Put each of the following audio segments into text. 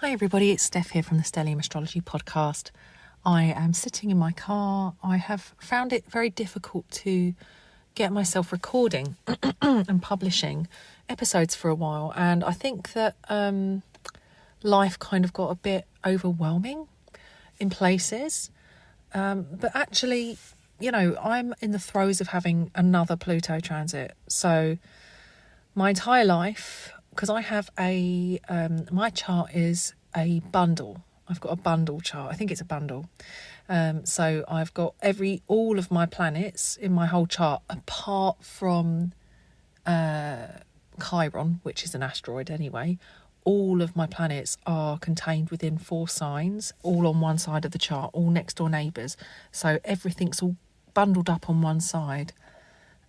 Hi everybody, it's Steph here from the Stellium Astrology Podcast. I am sitting in my car. I have found it very difficult to get myself recording and publishing episodes for a while, and I think that life kind of got a bit overwhelming in places, but actually, I'm in the throes of having another Pluto transit. So my entire life, because I have my chart is a bundle. I've got a bundle chart. I think it's a bundle. So I've got all of my planets in my whole chart, apart from Chiron, which is an asteroid anyway. All of my planets are contained within 4 signs, all on one side of the chart, all next door neighbours. So everything's all bundled up on one side.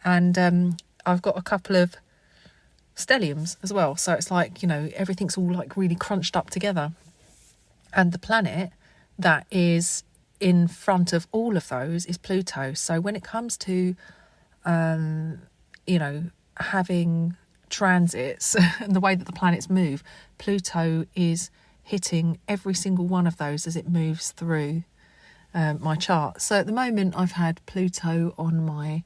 And I've got a couple of stelliums as well, so it's like, everything's all like really crunched up together, and the planet that is in front of all of those is Pluto. So when it comes to having transits and the way that the planets move, Pluto is hitting every single one of those as it moves through my chart. So at the moment I've had Pluto on my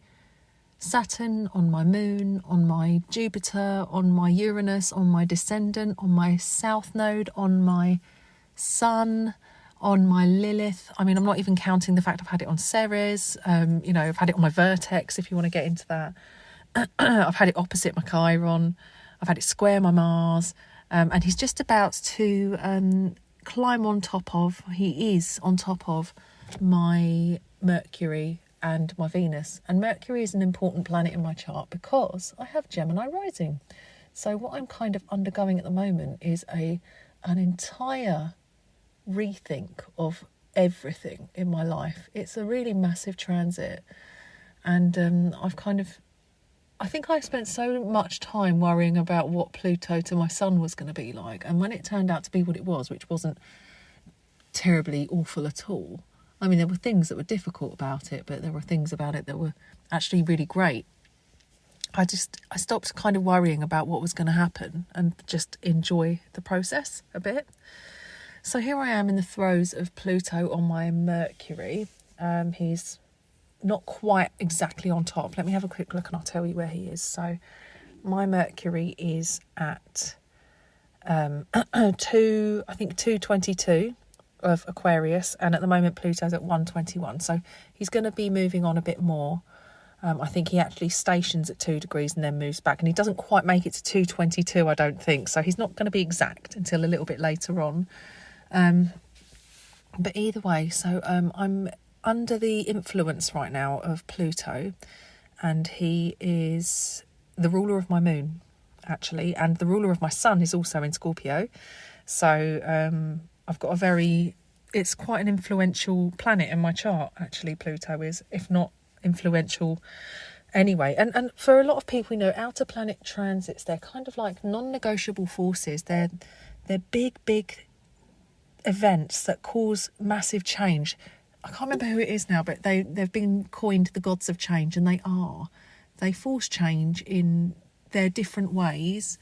Saturn, on my moon, on my Jupiter, on my Uranus, on my descendant, on my south node, on my sun, on my Lilith. I mean, I'm not even counting the fact I've had it on Ceres. I've had it on my vertex, if you want to get into that. I've had it opposite my Chiron. I've had it square my Mars. And he's just about to climb on top of, he is on top of my Mercury and my Venus. And Mercury is an important planet in my chart because I have Gemini rising. So what I'm kind of undergoing at the moment is an entire rethink of everything in my life. It's a really massive transit, and I think I spent so much time worrying about what Pluto to my sun was going to be like, and when it turned out to be what it was, which wasn't terribly awful at all. I mean, there were things that were difficult about it, but there were things about it that were actually really great. I stopped kind of worrying about what was going to happen and just enjoy the process a bit. So here I am in the throes of Pluto on my Mercury. He's not quite exactly on top. Let me have a quick look and I'll tell you where he is. So my Mercury is at 222 of Aquarius, and at the moment Pluto's at 121, so he's going to be moving on a bit more. I think he actually stations at 2 degrees and then moves back, and he doesn't quite make it to 222, I don't think, so he's not going to be exact until a little bit later on. But either way, so I'm under the influence right now of Pluto, and he is the ruler of my moon, actually, and the ruler of my sun is also in Scorpio. So I've got it's quite an influential planet in my chart, actually, Pluto is, if not influential anyway. And for a lot of people, outer planet transits, they're kind of like non-negotiable forces. They're big events that cause massive change. I can't remember who it is now, but they've been coined the gods of change, and they force change in their different ways,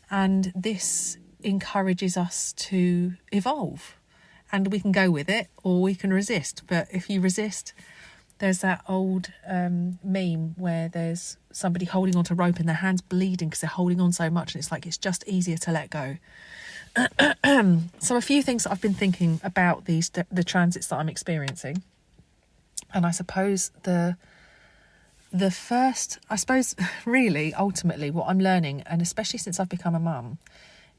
and this encourages us to evolve, and we can go with it or we can resist. But if you resist, there's that old meme where there's somebody holding onto rope and their hands bleeding because they're holding on so much, and it's like it's just easier to let go. So a few things that I've been thinking about the transits that I'm experiencing, and I suppose the first, really ultimately what I'm learning, and especially since I've become a mum,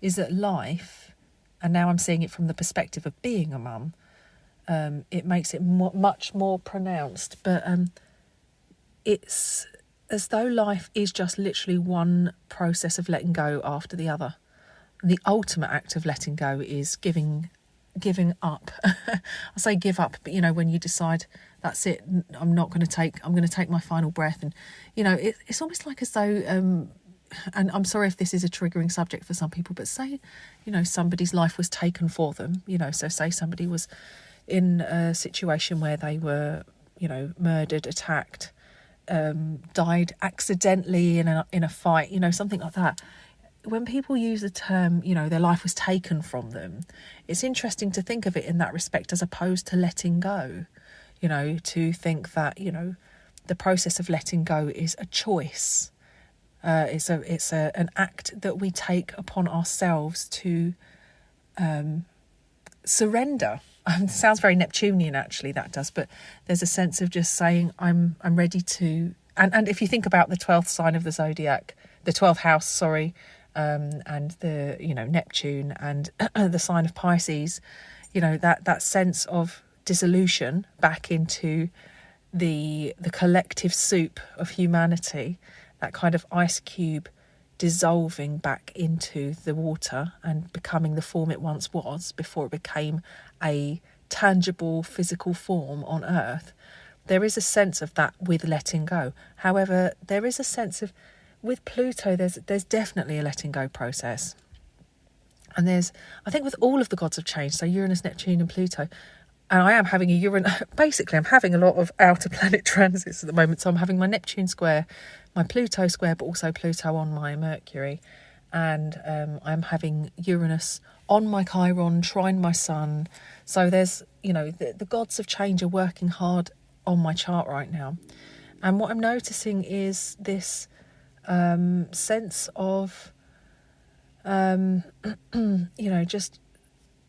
is that life, and now I'm seeing it from the perspective of being a mum, it makes it much more pronounced, but it's as though life is just literally one process of letting go after the other. The ultimate act of letting go is giving up. I say give up, but when you decide that's it, I'm going to take my final breath, and it's almost like as though and I'm sorry if this is a triggering subject for some people, but say, somebody's life was taken for them, so say somebody was in a situation where they were, murdered, attacked, died accidentally in a fight, something like that. when people use the term, their life was taken from them, it's interesting to think of it in that respect as opposed to letting go. To think that, the process of letting go is a choice. It's an act that we take upon ourselves to surrender. Sounds very Neptunian, actually, that does. But there's a sense of just saying, I'm ready to. And if you think about the 12th sign of the zodiac, the 12th house, sorry, and the Neptune and the sign of Pisces, that sense of dissolution back into the collective soup of humanity, that kind of ice cube dissolving back into the water and becoming the form it once was before it became a tangible physical form on Earth. There is a sense of that with letting go. However, there is a sense of, with Pluto, there's definitely a letting go process. And I think with all of the gods of change, so Uranus, Neptune and Pluto, and I am having I'm having a lot of outer planet transits at the moment. So I'm having my Neptune square, my Pluto square, but also Pluto on my Mercury. And I'm having Uranus on my Chiron, trine my Sun. So there's, the gods of change are working hard on my chart right now. And what I'm noticing is this sense of, just,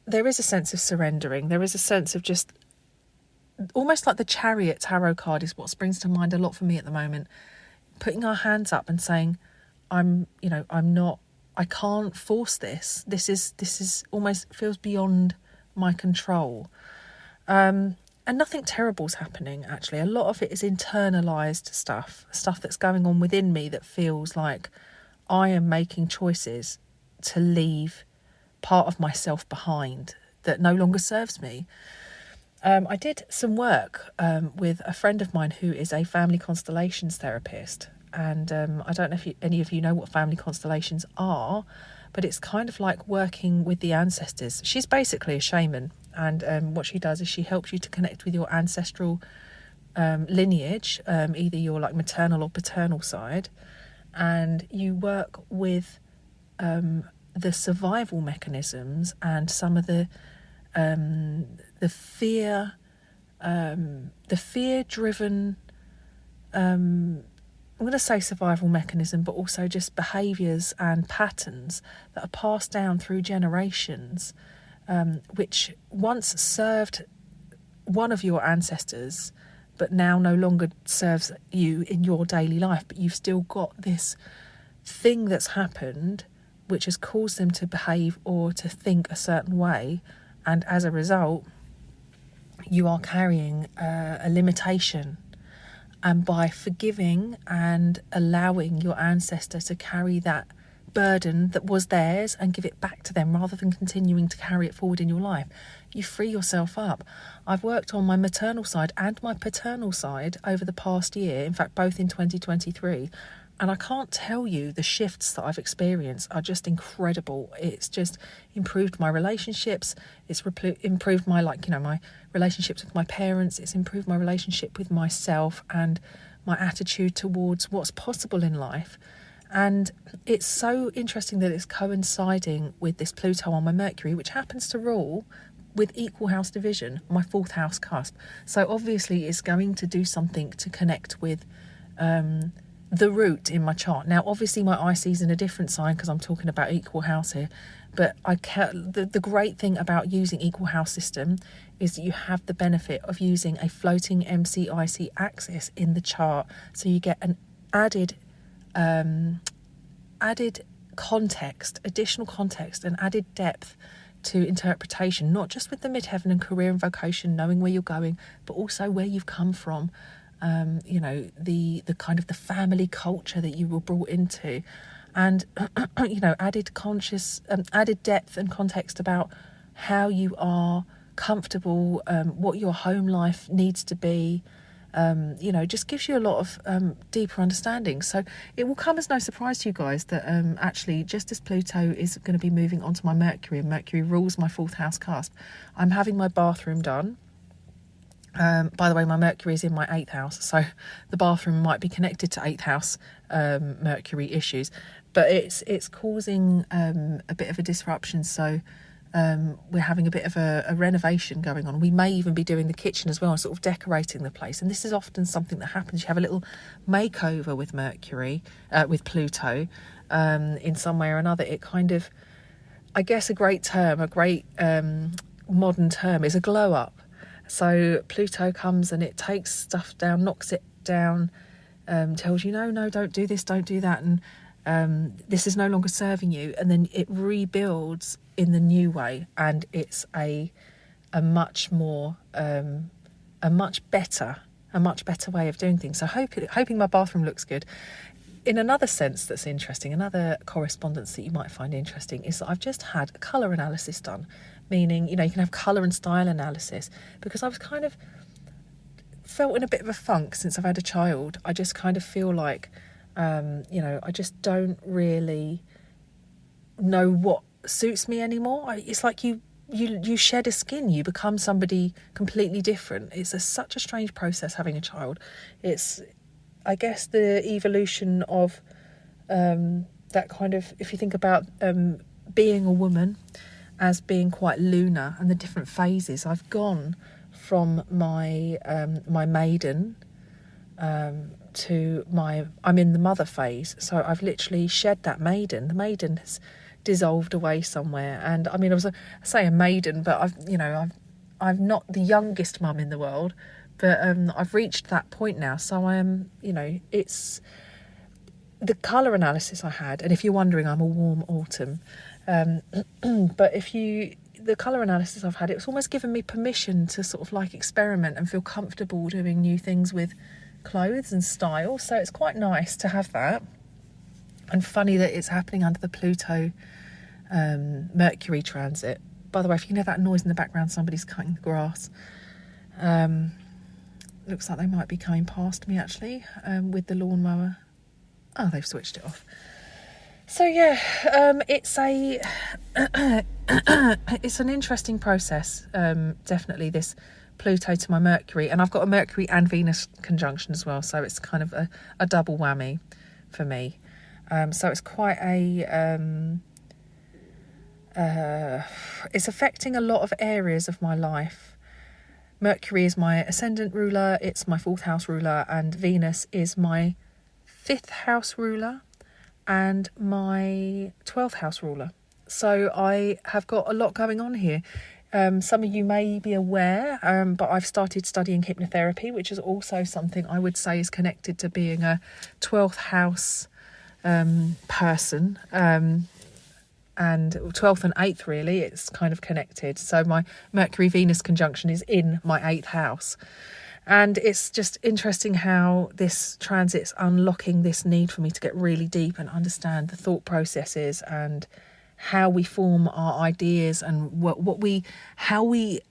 there is a sense of surrendering. There is a sense of just almost like the Chariot tarot card is what springs to mind a lot for me at the moment. Putting our hands up and saying, I can't force this. This is almost feels beyond my control. And nothing terrible's happening, actually. A lot of it is internalised stuff that's going on within me that feels like I am making choices to leave part of myself behind that no longer serves me. I did some work with a friend of mine who is a family constellations therapist. And I don't know if any of you know what family constellations are, but it's kind of like working with the ancestors. She's basically a shaman. And what she does is she helps you to connect with your ancestral lineage, either your like maternal or paternal side. And you work with the survival mechanisms and some of the fear-driven, I'm going to say survival mechanism, but also just behaviours and patterns that are passed down through generations, which once served one of your ancestors, but now no longer serves you in your daily life. But you've still got this thing that's happened which has caused them to behave or to think a certain way, and as a result you are carrying a limitation. And by forgiving and allowing your ancestor to carry that burden that was theirs and give it back to them rather than continuing to carry it forward in your life, you free yourself up. I've worked on my maternal side and my paternal side over the past year, in fact both in 2023, and I can't tell you the shifts that I've experienced are just incredible. It's just improved my relationships. It's improved my my relationships with my parents. It's improved my relationship with myself and my attitude towards what's possible in life. And it's so interesting that it's coinciding with this Pluto on my Mercury, which happens to rule with equal house division, my 4th house cusp. So obviously it's going to do something to connect with the root in my chart. Now obviously my IC's in a different sign because I'm talking about equal house here, but the great thing about using equal house system is that you have the benefit of using a floating MC-IC axis in the chart, so you get an added context, additional context and added depth to interpretation, not just with the midheaven and career and vocation, knowing where you're going, but also where you've come from. The kind of the family culture that you were brought into, and added depth and context about how you are comfortable, what your home life needs to be. Just gives you a lot of deeper understanding. So it will come as no surprise to you guys that actually, just as Pluto is going to be moving onto my Mercury, and Mercury rules my 4th house cusp, I'm having my bathroom done. By the way, my Mercury is in my 8th house, so the bathroom might be connected to 8th house Mercury issues. but it's causing a bit of a disruption. So we're having a bit of a renovation going on. We may even be doing the kitchen as well, sort of decorating the place. And this is often something that happens. You have a little makeover with Mercury, with Pluto, in some way or another. It kind of, I guess a great modern term is a glow up. So Pluto comes and it takes stuff down, knocks it down, tells you, no, don't do this, don't do that. And this is no longer serving you. And then it rebuilds in the new way, and it's a much better way of doing things. So hoping my bathroom looks good. In another sense that's interesting, another correspondence that you might find interesting is that I've just had a colour analysis done, meaning, you can have colour and style analysis, because I was kind of felt in a bit of a funk since I've had a child. I just kind of feel like, I just don't really know what suits me anymore. It's like you shed a skin, you become somebody completely different. It's such a strange process having a child. It's, I guess, the evolution of that kind of, if you think about being a woman as being quite lunar and the different phases. I've gone from my maiden to I'm in the mother phase. So I've literally shed that maiden. The maiden has dissolved away somewhere. And I mean, I say a maiden, but I'm not the youngest mum in the world, but I've reached that point now. So I am, it's the colour analysis I had. And if you're wondering, I'm a warm autumn. But the colour analysis I've had, it's almost given me permission to sort of like experiment and feel comfortable doing new things with clothes and style. So it's quite nice to have that. And funny that it's happening under the Pluto Mercury transit. By the way, if you can hear that noise in the background, somebody's cutting the grass. Looks like they might be coming past me actually, with the lawnmower. Oh, they've switched it off. So yeah, it's an interesting process. Definitely this Pluto to my Mercury, and I've got a Mercury and Venus conjunction as well. So it's kind of a double whammy for me. So it's quite it's affecting a lot of areas of my life. Mercury is my ascendant ruler, it's my 4th house ruler, and Venus is my 5th house ruler and my 12th house ruler. So I have got a lot going on here. Some of you may be aware, but I've started studying hypnotherapy, which is also something I would say is connected to being a 12th house person, and 12th and 8th really, it's kind of connected. So my Mercury Venus conjunction is in my 8th house, and it's just interesting how this transit's unlocking this need for me to get really deep and understand the thought processes and how we form our ideas and how we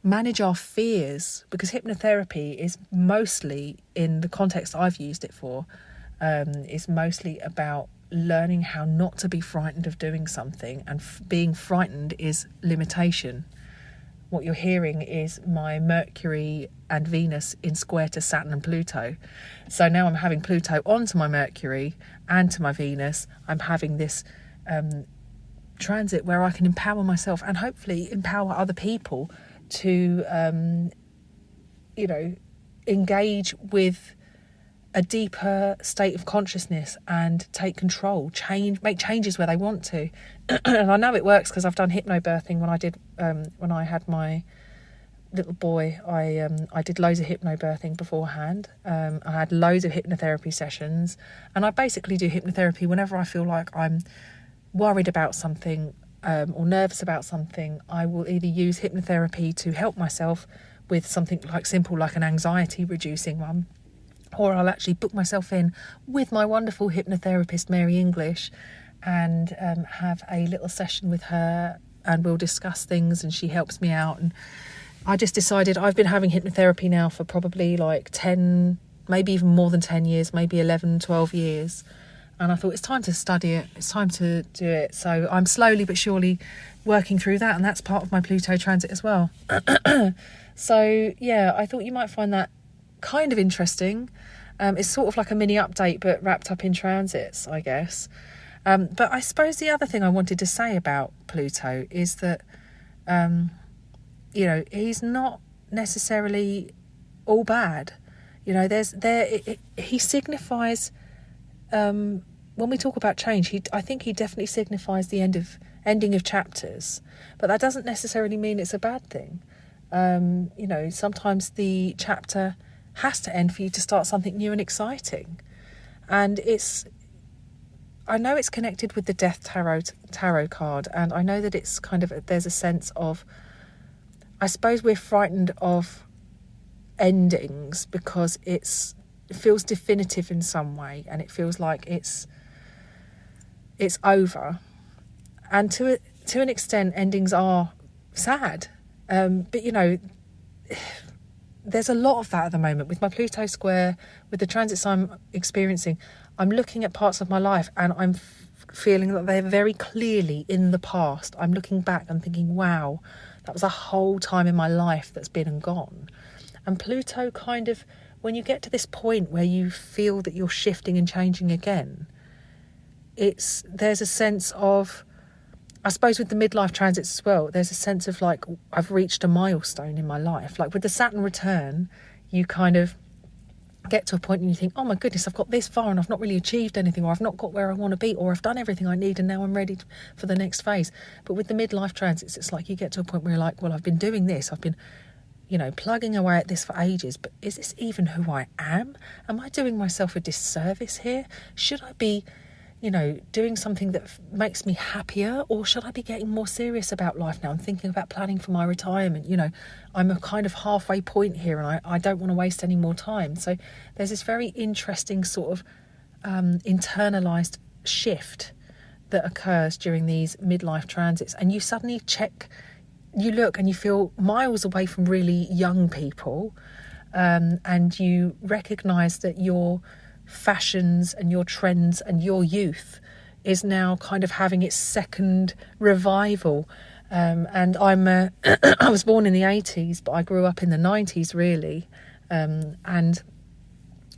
manage our fears, because hypnotherapy is mostly, in the context I've used it for, is mostly about learning how not to be frightened of doing something, and being frightened is limitation. What you're hearing is my Mercury and Venus in square to Saturn and Pluto. So now I'm having Pluto onto my Mercury and to my Venus. I'm having this transit where I can empower myself and hopefully empower other people to engage with a deeper state of consciousness and take control, make changes where they want to. And I know it works because I've done hypnobirthing when I had my little boy. I did loads of hypnobirthing beforehand. I had loads of hypnotherapy sessions, and I basically do hypnotherapy whenever I feel like I'm worried about something or nervous about something. I will either use hypnotherapy to help myself with something like simple, like an anxiety reducing one, or I'll actually book myself in with my wonderful hypnotherapist, Mary English, and have a little session with her, and we'll discuss things and she helps me out. And I just decided, I've been having hypnotherapy now for probably like 10, maybe even more than 10 years, maybe 11, 12 years. And I thought it's time to study it, it's time to do it. So I'm slowly but surely working through that, and that's part of my Pluto transit as well. So yeah, I thought you might find that kind of interesting. It's sort of like a mini update, but wrapped up in transits, I guess. But I suppose the other thing I wanted to say about Pluto is that, he's not necessarily all bad. He signifies, when we talk about change, I think he definitely signifies the ending of chapters, but that doesn't necessarily mean it's a bad thing. Sometimes the chapter has to end for you to start something new and exciting. And I know it's connected with the Death Tarot card, and I know that it's kind of, there's a sense of, I suppose we're frightened of endings because it feels definitive in some way, and it feels like it's over. And to an extent, endings are sad. But there's a lot of that at the moment with my Pluto square, with the transits I'm experiencing. I'm looking at parts of my life and I'm feeling that they're very clearly in the past. I'm looking back and thinking, wow, that was a whole time in my life that's been and gone. And Pluto kind of, when you get to this point where you feel that you're shifting and changing again, there's a sense of, I suppose with the midlife transits as well, there's a sense of like, I've reached a milestone in my life. Like with the Saturn return, you kind of get to a point and you think, oh my goodness, I've got this far and I've not really achieved anything, or I've not got where I want to be, or I've done everything I need and now I'm ready for the next phase. But with the midlife transits, it's like you get to a point where you're like, well, I've been doing this, I've been, plugging away at this for ages, but is this even who I am? Am I doing myself a disservice here? Should I be doing something that makes me happier, or should I be getting more serious about life now and thinking about planning for my retirement? I'm a kind of halfway point here and I don't want to waste any more time. So there's this very interesting sort of internalized shift that occurs during these midlife transits, and you suddenly you look and you feel miles away from really young people, and you recognize that your fashions and your trends and your youth is now kind of having its second revival. And I was born in the 80s, but I grew up in the 90s really, and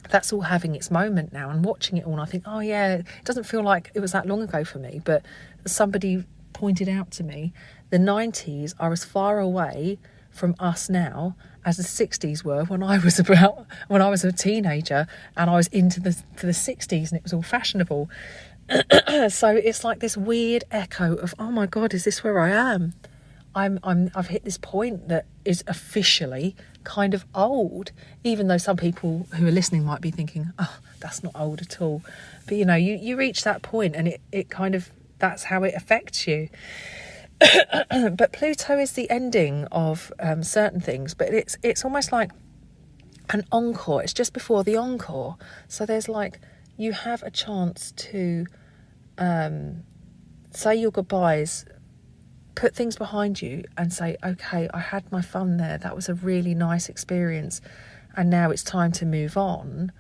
that's all having its moment now. And watching it all, and I think, oh yeah, it doesn't feel like it was that long ago for me. But somebody pointed out to me, the 90s are as far away from us now as the 60s were when I was a teenager and I was into the 60s and it was all fashionable. So it's like this weird echo of, oh my God, is this where I am? I've hit this point that is officially kind of old, even though some people who are listening might be thinking, oh, that's not old at all. But you reach that point and it kind of, that's how it affects you. But Pluto is the ending of certain things, but it's almost like an encore. It's just before the encore. So there's like, you have a chance to say your goodbyes, put things behind you and say, okay, I had my fun there. That was a really nice experience. And now it's time to move on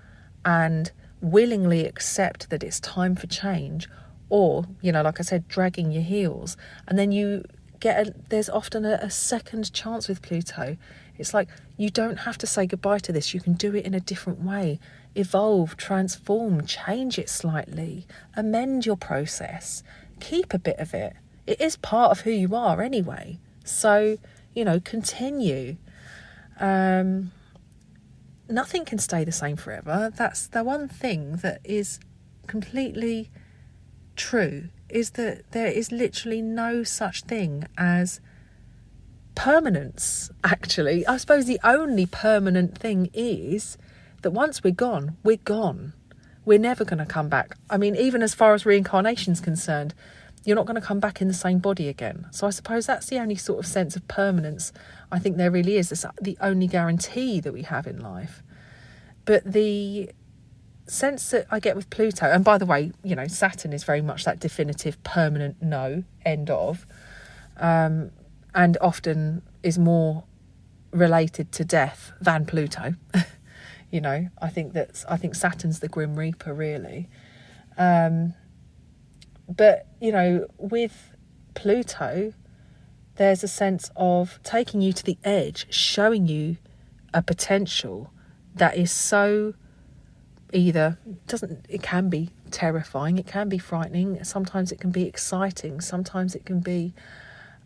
and willingly accept that it's time for change. Or, like I said, dragging your heels. And then you there's often a second chance with Pluto. It's like, you don't have to say goodbye to this. You can do it in a different way. Evolve, transform, change it slightly. Amend your process. Keep a bit of it. It is part of who you are anyway. So, continue. Nothing can stay the same forever. That's the one thing that is completely true, is that there is literally no such thing as permanence, actually. I suppose the only permanent thing is that once we're gone, we're gone. We're never going to come back. I mean, even as far as reincarnation's concerned, you're not going to come back in the same body again. So I suppose that's the only sort of sense of permanence I think there really is. It's the only guarantee that we have in life. But the sense that I get with Pluto, and by the way, Saturn is very much that definitive, permanent no, end of, and often is more related to death than Pluto. I think Saturn's the Grim Reaper, really. But with Pluto, there's a sense of taking you to the edge, showing you a potential that is so it can be terrifying, it can be frightening, sometimes it can be exciting, sometimes it can be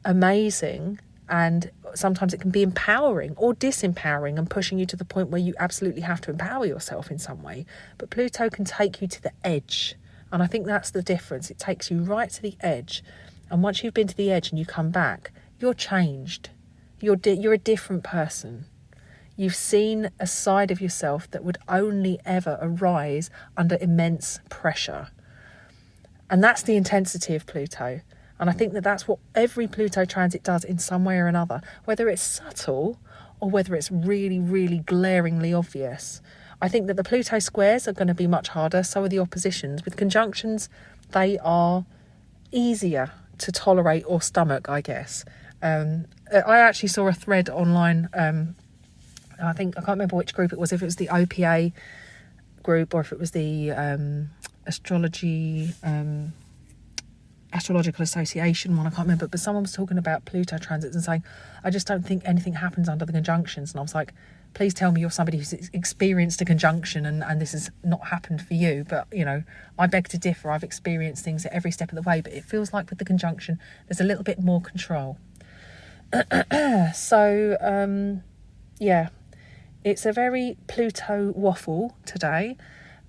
amazing, and sometimes it can be empowering or disempowering and pushing you to the point where you absolutely have to empower yourself in some way. But Pluto can take you to the edge, and I think that's the difference. It takes you right to the edge, and once you've been to the edge and you come back, you're changed. You're a different person. You've seen a side of yourself that would only ever arise under immense pressure. And that's the intensity of Pluto. And I think that that's what every Pluto transit does in some way or another, whether it's subtle or whether it's really, really glaringly obvious. I think that the Pluto squares are going to be much harder, so are the oppositions. With conjunctions, they are easier to tolerate or stomach, I guess. I actually saw a thread online, I can't remember which group it was, if it was the OPA group or if it was the astrological association one, I can't remember, but someone was talking about Pluto transits and saying, I just don't think anything happens under the conjunctions. And I was like, please tell me you're somebody who's experienced a conjunction and this has not happened for you. But, I beg to differ. I've experienced things at every step of the way, but it feels like with the conjunction, there's a little bit more control. So, it's a very Pluto waffle today,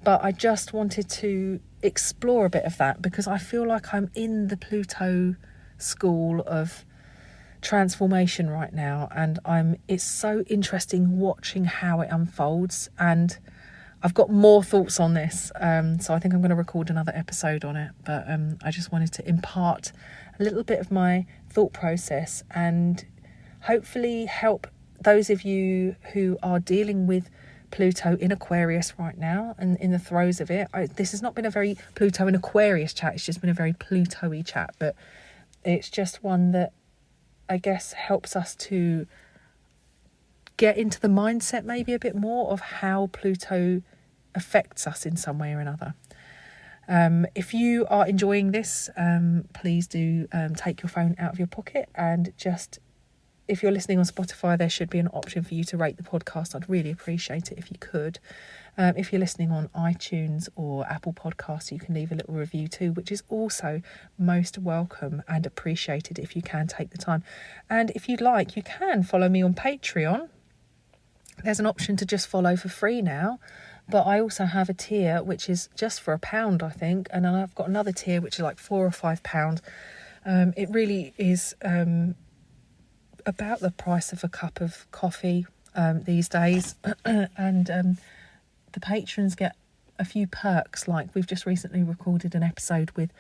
but I just wanted to explore a bit of that because I feel like I'm in the Pluto school of transformation right now, and it's so interesting watching how it unfolds, and I've got more thoughts on this, so I think I'm going to record another episode on it, but I just wanted to impart a little bit of my thought process and hopefully help those of you who are dealing with Pluto in Aquarius right now and in the throes of it. This has not been a very Pluto in Aquarius chat, it's just been a very Pluto-y chat, but it's just one that I guess helps us to get into the mindset maybe a bit more of how Pluto affects us in some way or another. If you are enjoying this, please do take your phone out of your pocket and just, if you're listening on Spotify, there should be an option for you to rate the podcast. I'd really appreciate it if you could. If you're listening on iTunes or Apple Podcasts, you can leave a little review too, which is also most welcome and appreciated if you can take the time. And if you'd like, you can follow me on Patreon. There's an option to just follow for free now, but I also have a tier which is just for £1, I think, and then I've got another tier which is like £4 or £5. It really is about the price of a cup of coffee these days, and the patrons get a few perks. Like we've just recently recorded an episode with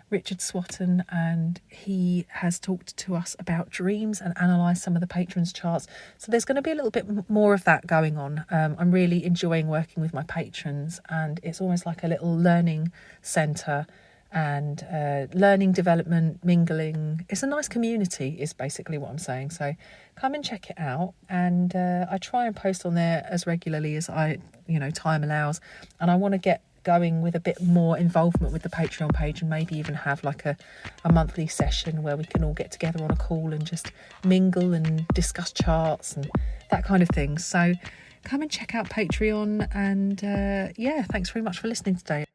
Richard Swatton, and he has talked to us about dreams and analysed some of the patrons' charts. So there's going to be a little bit more of that going on. I'm really enjoying working with my patrons, and it's almost like a little learning centre and learning, development, mingling. It's a nice community is basically what I'm saying. So come and check it out, and I try and post on there as regularly as time allows, and I want to get going with a bit more involvement with the Patreon page, and maybe even have like a monthly session where we can all get together on a call and just mingle and discuss charts and that kind of thing. So come and check out Patreon, and thanks very much for listening today.